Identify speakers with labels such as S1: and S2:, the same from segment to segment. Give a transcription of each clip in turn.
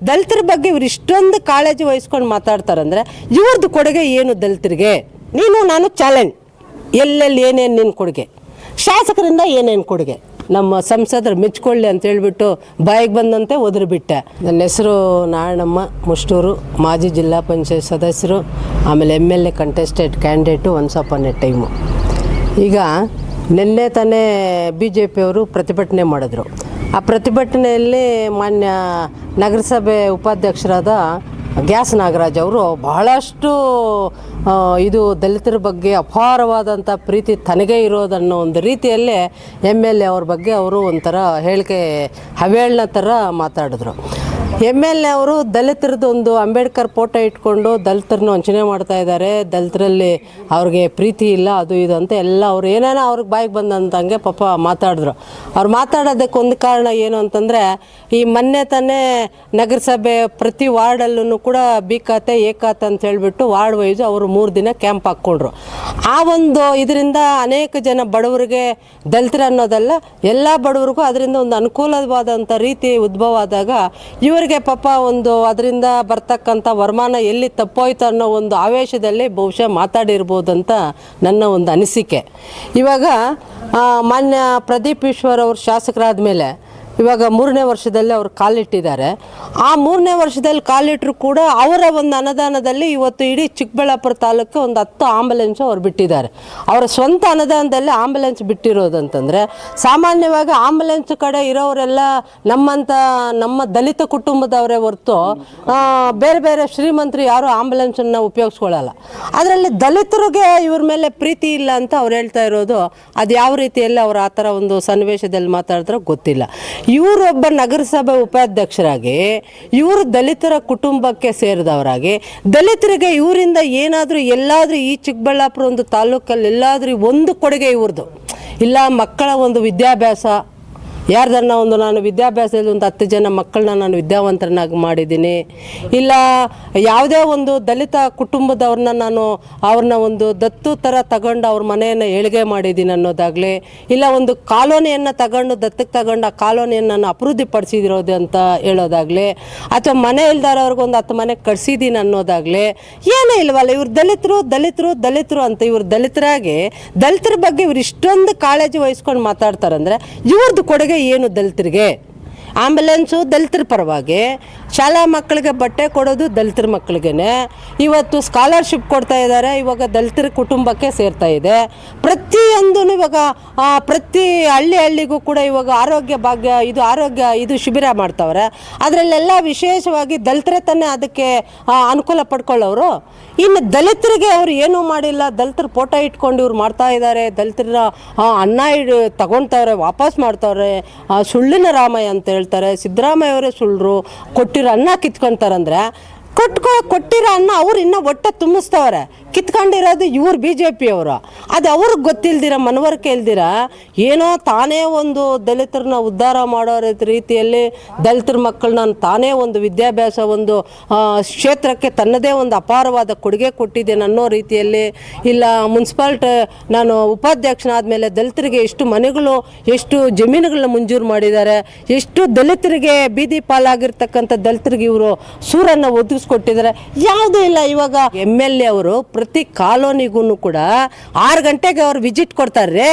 S1: ದಲಿತರ ಬಗ್ಗೆ ಇವರು ಇಷ್ಟೊಂದು ಕಾಳಜಿ ವಹಿಸ್ಕೊಂಡು ಮಾತಾಡ್ತಾರಂದ್ರೆ ಇವ್ರದ್ದು ಕೊಡುಗೆ ಏನು ದಲಿತರಿಗೆ? ನಾನು ಚಾಲೆಂಜ್, ಎಲ್ಲೆಲ್ಲಿ ಏನೇನು ನಿನ್ನ ಕೊಡುಗೆ, ಶಾಸಕರಿಂದ ಏನೇನು ಕೊಡುಗೆ, ನಮ್ಮ ಸಂಸದರು ಮೆಚ್ಕೊಳ್ಳಿ ಅಂತ ಹೇಳ್ಬಿಟ್ಟು ಬಾಯಿಗೆ ಬಂದಂತೆ ಒದರಿಬಿಟ್ಟೆ. ನನ್ನ ಹೆಸರು ನಾರಾಯಣಮ್ಮ ಮುಷ್ಟೂರು, ಮಾಜಿ ಜಿಲ್ಲಾ ಪಂಚಾಯತ್ ಸದಸ್ಯರು, ಆಮೇಲೆ MLA contested candidate once upon A time. ಈಗ ನಿನ್ನೆ ತಾನೇ BJP ಅವರು ಪ್ರತಿಭಟನೆ ಮಾಡಿದ್ರು. ಆ ಪ್ರತಿಭಟನೆಯಲ್ಲಿ ಮಾನ್ಯ ನಗರಸಭೆ ಉಪಾಧ್ಯಕ್ಷರಾದ ಗ್ಯಾಸ್ ನಾಗರಾಜ್ ಅವರು ಬಹಳಷ್ಟು ಇದು ದಲಿತರ ಬಗ್ಗೆ ಅಪಾರವಾದಂಥ ಪ್ರೀತಿ ತನಗೇ ಇರೋದನ್ನೋ ಒಂದು ರೀತಿಯಲ್ಲೇ MLA ಅವ್ರ ಬಗ್ಗೆ ಅವರು ಒಂಥರ ಹೇಳಿಕೆ ಹವೇಳನ ಥರ ಮಾತಾಡಿದ್ರು. MLA ಅವರು ದಲಿತರದ್ದು ಒಂದು ಅಂಬೇಡ್ಕರ್ ಫೋಟೋ ಇಟ್ಕೊಂಡು ದಲಿತರನ್ನ ವಂಚನೆ ಮಾಡ್ತಾ ಇದ್ದಾರೆ, ದಲಿತರಲ್ಲಿ ಅವ್ರಿಗೆ ಪ್ರೀತಿ ಇಲ್ಲ, ಅದು ಇದು ಅಂತ ಎಲ್ಲ ಅವ್ರು ಏನೇನೋ ಅವ್ರಿಗೆ ಬಾಯಿಗೆ ಬಂದಂತಂಗೆ ಪಾಪ ಮಾತಾಡಿದ್ರು. ಅವ್ರು ಮಾತಾಡೋದಕ್ಕೆ ಒಂದು ಕಾರಣ ಏನು ಅಂತಂದರೆ, ಈ ಮೊನ್ನೆ ತಾನೇ ನಗರಸಭೆ ಪ್ರತಿ ವಾರ್ಡಲ್ಲೂ ಕೂಡ B ಖಾತೆ A ಖಾತೆ ಅಂತ ಹೇಳಿಬಿಟ್ಟು ವಾರ್ಡ್ ವೈಸು ಅವರು 3 ದಿನ ಕ್ಯಾಂಪ್ ಹಾಕ್ಕೊಂಡ್ರು. ಆ ಒಂದು ಇದರಿಂದ ಅನೇಕ ಜನ ಬಡವರಿಗೆ, ದಲಿತರ ಅನ್ನೋದಲ್ಲ ಎಲ್ಲ ಬಡವರಿಗೂ ಅದರಿಂದ ಒಂದು ಅನುಕೂಲವಾದಂಥ ರೀತಿ ಉದ್ಭವ ಆದಾಗ ಇವರಿಗೆ ಪಾಪ ಒಂದು ಅದರಿಂದ ಬರ್ತಕ್ಕಂಥ ವರಮಾನ ಎಲ್ಲಿ ತಪ್ಪೋಯ್ತು ಅನ್ನೋ ಒಂದು ಆವೇಶದಲ್ಲಿ ಬಹುಶಃ ಮಾತಾಡಿರ್ಬೋದಂತ ನನ್ನ ಒಂದು ಅನಿಸಿಕೆ. ಇವಾಗ ಮಾನ್ಯ ಪ್ರದೀಪ್ ಈಶ್ವರ್ ಅವರು ಶಾಸಕರಾದ ಮೇಲೆ ಇವಾಗ 3ನೇ ವರ್ಷದಲ್ಲಿ ಅವರು ಕಾಲಿಟ್ಟಿದ್ದಾರೆ. ಆ 3ನೇ ವರ್ಷದಲ್ಲಿ ಕಾಲಿಟ್ಟರು ಕೂಡ ಅವರ ಒಂದು ಅನುದಾನದಲ್ಲಿ ಇವತ್ತು ಇಡೀ ಚಿಕ್ಕಬಳ್ಳಾಪುರ ತಾಲೂಕು ಒಂದು 10 ಆಂಬುಲೆನ್ಸ್ ಅವ್ರು ಬಿಟ್ಟಿದ್ದಾರೆ. ಅವರ ಸ್ವಂತ ಅನುದಾನದಲ್ಲಿ ಆಂಬುಲೆನ್ಸ್ ಬಿಟ್ಟಿರೋದಂತಂದರೆ, ಸಾಮಾನ್ಯವಾಗಿ ಆಂಬುಲೆನ್ಸ್ ಕಡೆ ಇರೋರೆಲ್ಲ ನಮ್ಮ ದಲಿತ ಕುಟುಂಬದವರೇ ಹೊರತು ಬೇರೆ ಬೇರೆ ಶ್ರೀಮಂತರು ಯಾರು ಆಂಬುಲೆನ್ಸನ್ನು ಉಪಯೋಗಿಸ್ಕೊಳ್ಳಲ್ಲ. ಅದರಲ್ಲಿ ದಲಿತರಿಗೆ ಇವ್ರ ಮೇಲೆ ಪ್ರೀತಿ ಇಲ್ಲ ಅಂತ ಅವ್ರು ಹೇಳ್ತಾ ಇರೋದು, ಅದು ಯಾವ ರೀತಿಯಲ್ಲಿ ಅವ್ರು ಆ ಥರ ಒಂದು ಸನ್ನಿವೇಶದಲ್ಲಿ ಮಾತಾಡಿದ್ರೆ ಗೊತ್ತಿಲ್ಲ. ಇವರೊಬ್ಬ ನಗರಸಭೆ ಉಪಾಧ್ಯಕ್ಷರಾಗಿ, ಇವರು ದಲಿತರ ಕುಟುಂಬಕ್ಕೆ ಸೇರಿದವರಾಗಿ, ದಲಿತರಿಗೆ ಇವರಿಂದ ಏನಾದರೂ ಎಲ್ಲಾದರೂ ಈ ಚಿಕ್ಕಬಳ್ಳಾಪುರ ಒಂದು ತಾಲೂಕಲ್ಲಿ ಎಲ್ಲಾದರೂ ಒಂದು ಕೊಡುಗೆ ಇವ್ರದ್ದು ಇಲ್ಲ. ಮಕ್ಕಳ ಒಂದು ವಿದ್ಯಾಭ್ಯಾಸ, ಯಾರ್ದನ್ನ ಒಂದು ನಾನು ವಿದ್ಯಾಭ್ಯಾಸದಲ್ಲಿ ಒಂದು 10 ಜನ ಮಕ್ಕಳನ್ನ ನಾನು ವಿದ್ಯಾವಂತರನ್ನಾಗಿ ಮಾಡಿದ್ದೀನಿ, ಇಲ್ಲ ಯಾವುದೇ ಒಂದು ದಲಿತ ಕುಟುಂಬದವ್ರನ್ನ ನಾನು ಅವ್ರನ್ನ ಒಂದು ದತ್ತು ಥರ ತಗೊಂಡು ಅವ್ರ ಮನೆಯನ್ನು ಏಳಿಗೆ ಮಾಡಿದ್ದೀನಿ ಅನ್ನೋದಾಗಲಿ, ಇಲ್ಲ ಒಂದು ಕಾಲೋನಿಯನ್ನು ತಗೊಂಡು ದತ್ತಕ್ಕೆ ತಗೊಂಡು ಆ ಕಾಲೋನಿಯನ್ನು ನಾನು ಅಭಿವೃದ್ಧಿಪಡಿಸಿರೋದು ಅಂತ ಹೇಳೋದಾಗಲಿ, ಅಥವಾ ಮನೆ ಇಲ್ದಾರವ್ರಿಗೆ ಒಂದು 10 ಮನೆ ಕಟ್ಸಿದ್ದೀನಿ ಅನ್ನೋದಾಗಲಿ ಏನೇ ಇಲ್ವಲ್ಲ. ಇವ್ರು ದಲಿತರು ಅಂತ ಇವ್ರು ದಲಿತರಾಗಿ ದಲಿತರ ಬಗ್ಗೆ ಇವ್ರು ಇಷ್ಟೊಂದು ಕಾಳಜಿ ವಹಿಸ್ಕೊಂಡು ಮಾತಾಡ್ತಾರಂದರೆ ಇವ್ರದ್ದು ಕೊಡುಗೆ ಏನು ದಲಿತರಿಗೆ? ಆಂಬುಲೆನ್ಸು ದಲಿತರ ಪರವಾಗಿ, ಶಾಲಾ ಮಕ್ಕಳಿಗೆ ಬಟ್ಟೆ ಕೊಡೋದು ದಲಿತರ ಮಕ್ಕಳಿಗೇನೆ, ಇವತ್ತು ಸ್ಕಾಲರ್ಶಿಪ್ ಕೊಡ್ತಾ ಇದ್ದಾರೆ, ಇವಾಗ ದಲಿತರ ಕುಟುಂಬಕ್ಕೆ ಸೇರ್ತಾ ಇದೆ. ಪ್ರತಿಯೊಂದೂ ಇವಾಗ ಪ್ರತಿ ಹಳ್ಳಿಗೂ ಕೂಡ ಇವಾಗ ಆರೋಗ್ಯ ಭಾಗ್ಯ ಇದು ಶಿಬಿರ ಮಾಡ್ತಾವ್ರೆ. ಅದರಲ್ಲೆಲ್ಲ ವಿಶೇಷವಾಗಿ ದಲಿತರೇ ತಾನೇ ಅದಕ್ಕೆ ಅನುಕೂಲ ಪಡ್ಕೊಳ್ಳೋರು. ಇನ್ನು ದಲಿತರಿಗೆ ಅವರು ಏನೂ ಮಾಡಿಲ್ಲ, ದಲಿತರ ಫೋಟೋ ಇಟ್ಕೊಂಡು ಇವ್ರು ಮಾಡ್ತಾ ಇದ್ದಾರೆ, ದಲಿತರ ಅನ್ನ ತಗೊಳ್ತಾವ್ರೆ, ವಾಪಸ್ ಮಾಡ್ತಾವ್ರೆ, ಸುಳ್ಳಿನ ರಾಮಯ್ಯ ಅಂತ ಹೇಳ್ತಾರೆ. ಸಿದ್ದರಾಮಯ್ಯ ಅವರೇ ಸುಳ್ಳರು, ಕೊಟ್ಟಿರೋ ಅನ್ನ ಕಿತ್ಕೊತಾರಂದ್ರೆ ಕೊಟ್ಟಿರೋ ಅನ್ನ ಅವ್ರು ಇನ್ನೂ ಹೊಟ್ಟೆ ತುಂಬಿಸ್ತವ್ರೆ, ಕಿತ್ಕೊಂಡಿರೋದು ಇವ್ರು BJP ಅವರು. ಅದು ಅವ್ರಿಗೆ ಗೊತ್ತಿಲ್ದಿರ, ಮನವರಿಕೆ ಇಲ್ದಿರ ಏನೋ ತಾನೇ ಒಂದು ದಲಿತರನ್ನ ಉದ್ಧಾರ ಮಾಡೋ ರೀತಿಯಲ್ಲಿ ದಲಿತರ ಮಕ್ಕಳನ್ನ ತಾನೇ ಒಂದು ವಿದ್ಯಾಭ್ಯಾಸ ಒಂದು ಕ್ಷೇತ್ರಕ್ಕೆ ತನ್ನದೇ ಒಂದು ಅಪಾರವಾದ ಕೊಡುಗೆ ಕೊಟ್ಟಿದ್ದೇನೆ ಅನ್ನೋ ರೀತಿಯಲ್ಲಿ, ಇಲ್ಲ ಮುನ್ಸಿಪಾಲ್ಟಿ ನಾನು ಉಪಾಧ್ಯಕ್ಷನಾದ ಮೇಲೆ ದಲಿತರಿಗೆ ಎಷ್ಟು ಮನೆಗಳು, ಎಷ್ಟು ಜಮೀನುಗಳನ್ನ ಮಂಜೂರು ಮಾಡಿದ್ದಾರೆ, ಎಷ್ಟು ದಲಿತರಿಗೆ ಬೀದಿ ಪಾಲಾಗಿರ್ತಕ್ಕಂಥ ದಲಿತರಿಗೆ ಇವರು ಸೂರನ್ನು ಒದಗಿಸ್ಕೊಟ್ಟಿದ್ದಾರೆ, ಯಾವುದೂ ಇಲ್ಲ. ಇವಾಗ MLA ಅವರು ಪ್ರತಿ ಕಾಲೋನಿಗೂ ಕೂಡ 6 ಗಂಟೆಗೆ ಅವ್ರು ವಿಸಿಟ್ ಕೊಡ್ತಾರೆ.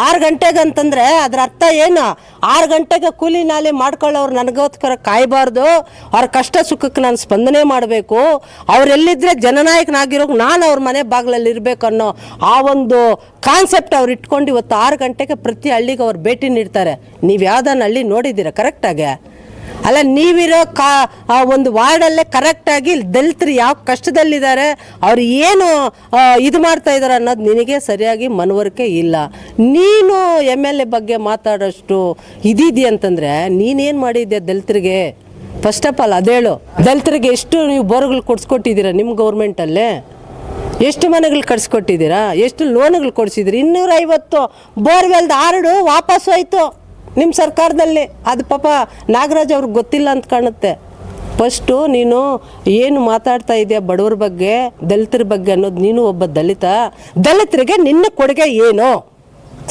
S1: 6 ಗಂಟೆಗೆ ಅಂತಂದರೆ ಅದರ ಅರ್ಥ ಏನು? 6 ಗಂಟೆಗೆ ಕೂಲಿ ನಾಲಿ ಮಾಡ್ಕೊಳ್ಳೋರು ನನಗೋಸ್ಕರ ಕಾಯಬಾರ್ದು, ಅವ್ರ ಕಷ್ಟ ಸುಖಕ್ಕೆ ನಾನು ಸ್ಪಂದನೆ ಮಾಡಬೇಕು, ಅವರೆಲ್ಲಿದ್ದರೆ ಜನನಾಯಕನಾಗಿರೋಕೆ ನಾನು ಅವ್ರ ಮನೆ ಬಾಗಿಲಲ್ಲಿ ಇರಬೇಕು ಅನ್ನೋ ಆ ಒಂದು ಕಾನ್ಸೆಪ್ಟ್ ಅವ್ರು ಇಟ್ಕೊಂಡು ಇವತ್ತು 6 ಗಂಟೆಗೆ ಪ್ರತಿ ಹಳ್ಳಿಗೆ ಅವ್ರು ಭೇಟಿ ನೀಡ್ತಾರೆ. ನೀವು ಯಾವುದನ್ನ ಹಳ್ಳಿ ನೋಡಿದ್ದೀರಾ ಕರೆಕ್ಟಾಗಿ? ಅಲ್ಲ, ನೀವಿರೋ ಒಂದು ವಾರ್ಡಲ್ಲೇ ಕರೆಕ್ಟಾಗಿ ದಲಿತರು ಯಾವ ಕಷ್ಟದಲ್ಲಿದ್ದಾರೆ, ಅವ್ರು ಏನು ಇದು ಮಾಡ್ತಾ ಇದ್ದಾರೆ ಅನ್ನೋದು ನಿನಗೆ ಸರಿಯಾಗಿ ಮನವರಿಕೆ ಇಲ್ಲ. ನೀನು MLA ಬಗ್ಗೆ ಮಾತಾಡೋಷ್ಟು ಇದಿದೆಯಂತಂದರೆ ನೀನೇನು ಮಾಡಿದ್ದೆ ದಲಿತರಿಗೆ? ಫಸ್ಟ್ ಆಫ್ ಆಲ್ ಅದೇಳು. ದಲಿತರಿಗೆ ಎಷ್ಟು ನೀವು ಬೋರ್ಗಳು ಕೊಡಿಸ್ಕೊಟ್ಟಿದ್ದೀರಾ ನಿಮ್ಮ ಗೌರ್ಮೆಂಟಲ್ಲೇ? ಎಷ್ಟು ಮನೆಗಳು ಕಟ್ಸ್ಕೊಟ್ಟಿದ್ದೀರಾ? ಎಷ್ಟು ಲೋನ್ಗಳು ಕೊಡಿಸಿದ್ದೀರಿ? 250 ಬೋರ್ವೆಲ್ದು ಆರ್ಡು ವಾಪಸ್ಸು ಆಯಿತು ನಿಮ್ಮ ಸರ್ಕಾರದಲ್ಲಿ. ಅದು ಪಾಪ ನಾಗರಾಜ್ ಅವ್ರಿಗೆ ಗೊತ್ತಿಲ್ಲ ಅಂತ ಕಾಣುತ್ತೆ. ಫಸ್ಟು ನೀನು ಏನು ಮಾತಾಡ್ತಾ ಇದೆಯಾ ಬಡವ್ರ ಬಗ್ಗೆ, ದಲಿತರ ಬಗ್ಗೆ ಅನ್ನೋದು, ನೀನು ಒಬ್ಬ ದಲಿತರಿಗೆ ನಿನ್ನ ಕೊಡುಗೆ ಏನು?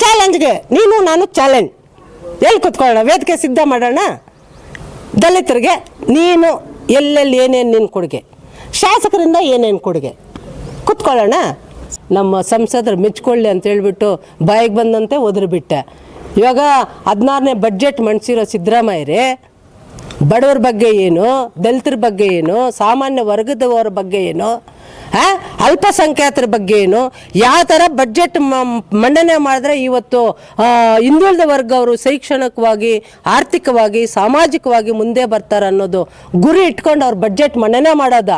S1: ಚಾಲೆಂಜ್ಗೆ ನಾನು ಚಾಲೆಂಜ್. ಎಲ್ಲಿ ಕೂತ್ಕೊಳ್ಳೋಣ? ವೇದಿಕೆ ಸಿದ್ಧ ಮಾಡೋಣ. ದಲಿತರಿಗೆ ನೀನು ಎಲ್ಲೆಲ್ಲಿ ಏನೇನು ನಿನ್ನ ಕೊಡುಗೆ, ಶಾಸಕರಿಂದ ಏನೇನು ಕೊಡುಗೆ, ಕುತ್ಕೊಳ್ಳೋಣ. ನಮ್ಮ ಸಂಸದರು ಮೆಚ್ಕೊಳ್ಳಿ ಅಂತ ಹೇಳ್ಬಿಟ್ಟು ಬಾಯಿಗೆ ಬಂದಂತೆ ಒದರಿಬಿಟ್ಟೆ. ಇವಾಗ 16ನೇ ಬಡ್ಜೆಟ್ ಮಂಡಿಸಿರೋ ಸಿದ್ದರಾಮಯ್ಯರೇ ಬಡವರ ಬಗ್ಗೆ ಏನು, ದಲಿತರ ಬಗ್ಗೆ ಏನು, ಸಾಮಾನ್ಯ ವರ್ಗದವರ ಬಗ್ಗೆ ಏನು, ಅಲ್ಪಸಂಖ್ಯಾತರ ಬಗ್ಗೆ ಏನು, ಯಾವ ಥರ ಬಡ್ಜೆಟ್ ಮಂಡನೆ ಮಾಡಿದ್ರೆ ಇವತ್ತು ಹಿಂದುಳಿದ ವರ್ಗ ಅವರು ಶೈಕ್ಷಣಿಕವಾಗಿ, ಆರ್ಥಿಕವಾಗಿ, ಸಾಮಾಜಿಕವಾಗಿ ಮುಂದೆ ಬರ್ತಾರೆ ಅನ್ನೋದು ಗುರಿ ಇಟ್ಕೊಂಡು ಅವ್ರು ಬಡ್ಜೆಟ್ ಮಂಡನೆ ಮಾಡೋದ.